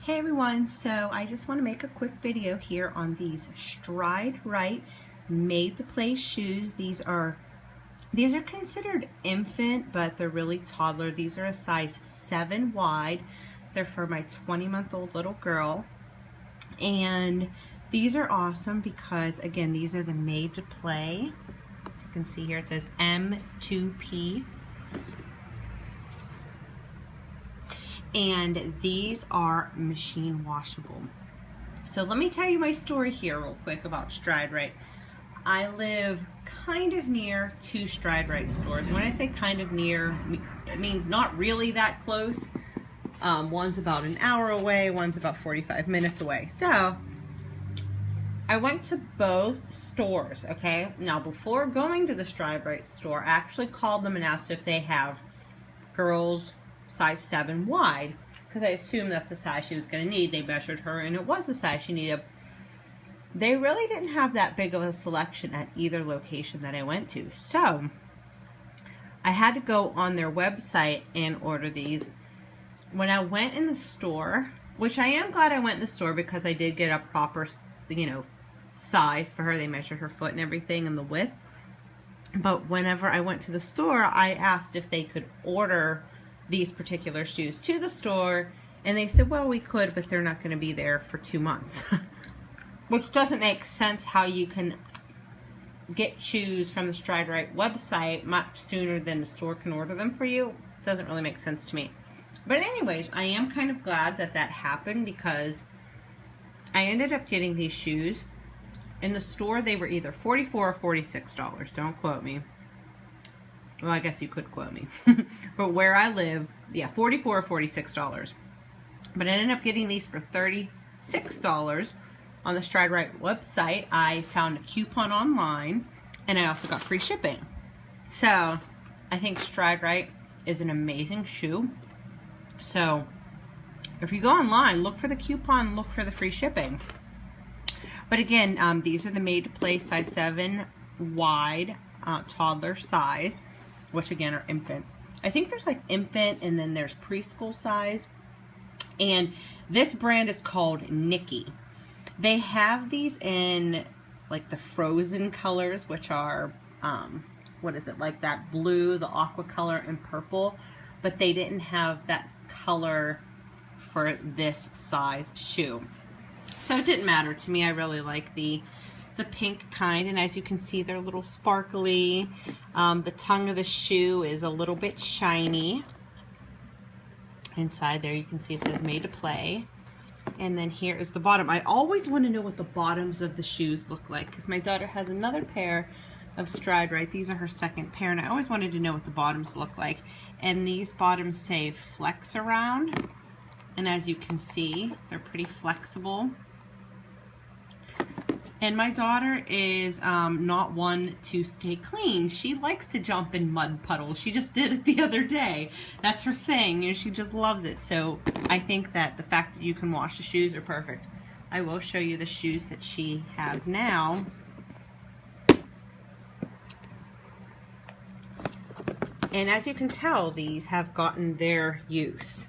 Hey everyone, so I just want to make a quick video here on these Stride Rite made to play shoes. These are considered infant, but they're really toddler. These are a size 7 wide. They're for my 20-month-old little girl. And these are awesome because, again, these are the made to play. As you can see here, it says M2P. And these are machine washable. So let me tell you my story here real quick about Stride Rite. I live kind of near two Stride Rite stores. When I say kind of near, it means not really that close. One's about an hour away, one's about 45 minutes away. So I went to both stores, okay? Now before going to the Stride Rite store, I actually called them and asked if they have girls size 7 wide, because I assumed that's the size she was going to need. They measured her and it was the size she needed. They really didn't have that big of a selection at either location that I went to, so I had to go on their website and order these. When I went in the store, which I am glad I went in the store because I did get a proper, size for her. They measured her foot and everything and the width. But whenever I went to the store, I asked if they could order these particular shoes to the store, and they said, well, we could, but they're not going to be there for 2 months. Which doesn't make sense how you can get shoes from the Stride Rite website much sooner than the store can order them for you. It doesn't really make sense to me. But anyways, I am kind of glad that that happened because I ended up getting these shoes. In the store, they were either $44 or $46. Don't quote me. Well, I guess you could quote me. But where I live, yeah, $44 or $46. But I ended up getting these for $36 on the Stride Rite website. I found a coupon online, and I also got free shipping. So I think Stride Rite is an amazing shoe. So if you go online, look for the coupon, look for the free shipping. But again, these are the made to play size 7 wide toddler size, which again are infant. I think there's like infant and then there's preschool size. And this brand is called Nikki. They have these in like the frozen colors, which are, what is it, like that blue, the aqua color, and purple. But they didn't have that color for this size shoe. So it didn't matter to me. I really like the pink kind, and as you can see, they're a little sparkly. The tongue of the shoe is a little bit shiny. Inside there you can see it says made to play. And then here is the bottom. I always want to know what the bottoms of the shoes look like because my daughter has another pair of Stride Rite. These are her second pair, and I always wanted to know what the bottoms look like. And these bottoms say flex around, and as you can see, they're pretty flexible. And my daughter is not one to stay clean. She likes to jump in mud puddles. She just did it the other day. That's her thing, and she just loves it. So I think that the fact that you can wash the shoes are perfect. I will show you the shoes that she has now. And as you can tell, these have gotten their use.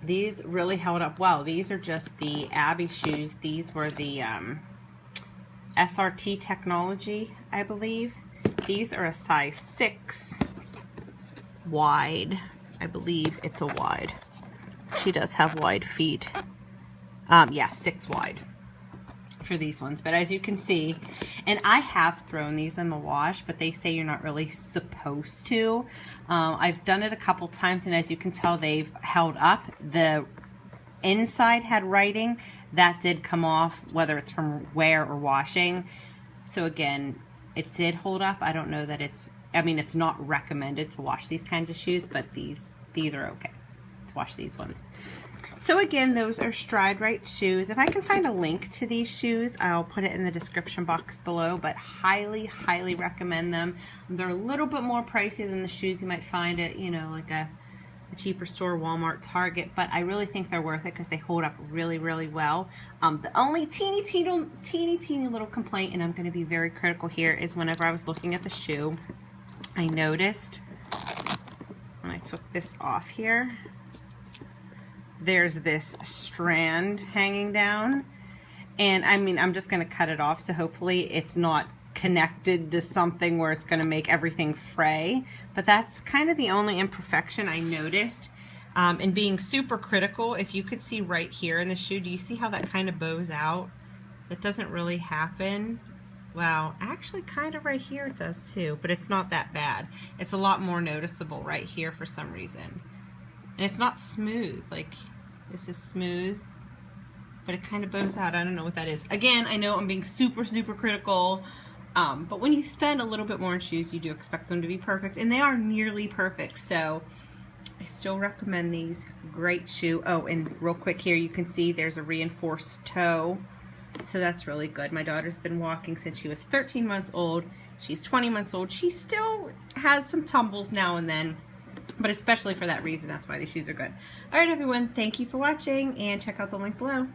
These really held up well. These are just the Abby shoes. These were the SRT technology, I believe. These are a size 6 wide. I believe it's a wide. She does have wide feet. Yeah, 6 wide for these ones. But as you can see, and I have thrown these in the wash, but they say you're not really supposed to. I've done it a couple times, and as you can tell, they've held up. The inside had writing. That did come off, whether it's from wear or washing. So again, it did hold up. I don't know that it's, I mean, it's not recommended to wash these kinds of shoes, but these are okay to wash these ones. So again, those are Stride Rite shoes. If I can find a link to these shoes, I'll put it in the description box below, but highly, highly recommend them. They're a little bit more pricey than the shoes you might find at, like a cheaper store, Walmart, Target, but I really think they're worth it because they hold up really, really well. The only teeny little complaint, and I'm going to be very critical here, is whenever I was looking at the shoe, I noticed when I took this off here, there's this strand hanging down. And I mean, I'm just going to cut it off, so hopefully it's not connected to something where it's going to make everything fray. But that's kind of the only imperfection I noticed. And being super critical, if you could see right here in the shoe, do you see how that kind of bows out? It doesn't really happen. Well, actually kind of right here it does too, but it's not that bad. It's a lot more noticeable right here for some reason. And it's not smooth, like this is smooth, but it kind of bows out. I don't know what that is. Again, I know I'm being super, super critical, but when you spend a little bit more on shoes, you do expect them to be perfect, and they are nearly perfect, so I still recommend these. Great shoe. Oh, and real quick here, you can see there's a reinforced toe. So that's really good. My daughter's been walking since she was 13 months old. She's 20 months old. She still has some tumbles now and then, but especially for that reason, that's why these shoes are good. All right, everyone, thank you for watching, and check out the link below.